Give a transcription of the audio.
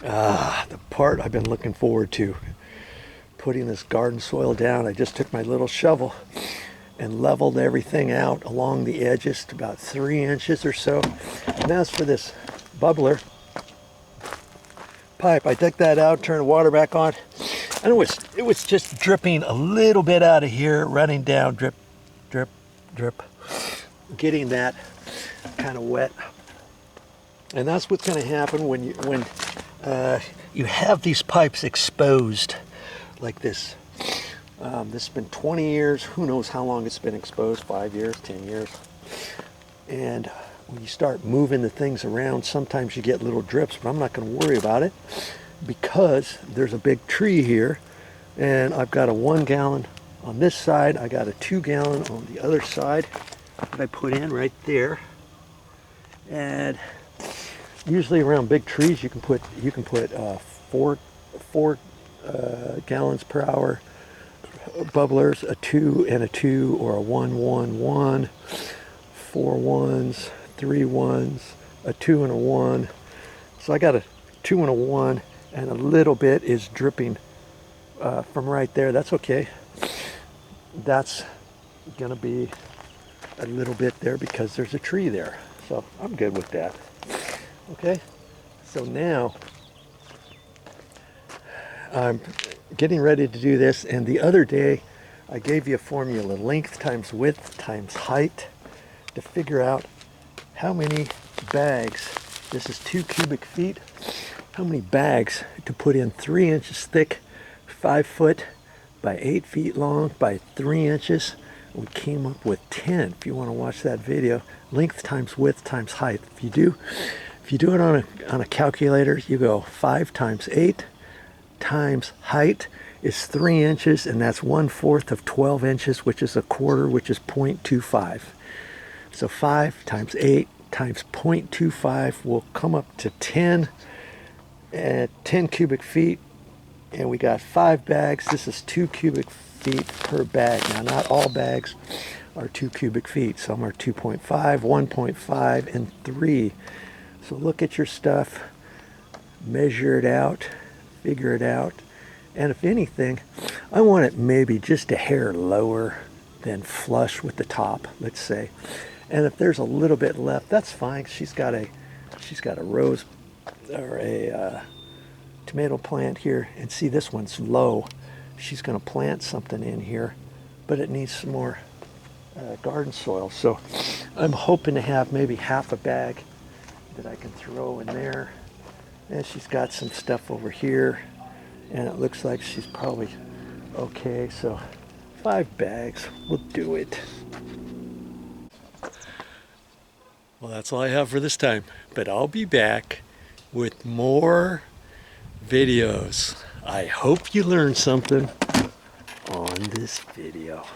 The part I've been looking forward to, putting this garden soil down. I just took my little shovel and leveled everything out along the edges to about 3 inches or so. And as for this bubbler pipe, I took that out, turned the water back on, and it was just dripping a little bit out of here, running down, drip, drip, drip, getting that kind of wet. And that's what's going to happen when you have these pipes exposed like this. This has been 20 years. Who knows how long it's been exposed? 5 years, 10 years. And when you start moving the things around, sometimes you get little drips, but I'm not going to worry about it because there's a big tree here, and I've got a 1 gallon on this side. I got a 2 gallon on the other side that I put in right there. And usually around big trees, you can put 4 gallons per hour bubblers, a 2 and a 2, or a 1, 1, 1, 4 1s, 3 1s, a 2 and a 1. So I got a 2 and a 1, and a little bit is dripping from right there. That's okay. That's gonna be a little bit there because there's a tree there. So I'm good with that. Okay, so now I'm getting ready to do this, and the other day I gave you a formula, length times width times height, to figure out how many bags, this is 2 cubic feet, how many bags to put in 3 inches thick, 5 foot by 8 feet long by 3 inches. We came up with 10. If you want to watch that video, length times width times height. If you do it on a calculator, you go 5 times 8 times height is 3 inches, and that's 1/4 of 12 inches, which is a quarter, which is 0.25. So 5 times 8 times 0.25 will come up to 10 cubic feet, and we got 5 bags. This is 2 cubic feet per bag. Now, not all bags are 2 cubic feet. Some are 2.5, 1.5, and 3. So look at your stuff, measure it out, figure it out, and if anything, I want it maybe just a hair lower than flush with the top, let's say. And if there's a little bit left, that's fine. She's got a rose or a tomato plant here, and see, this one's low. She's going to plant something in here, but it needs some more garden soil. So I'm hoping to have maybe half a bag that I can throw in there. And she's got some stuff over here, and it looks like she's probably okay. So 5 bags will do it. Well, that's all I have for this time, but I'll be back with more videos. I hope you learned something on this video.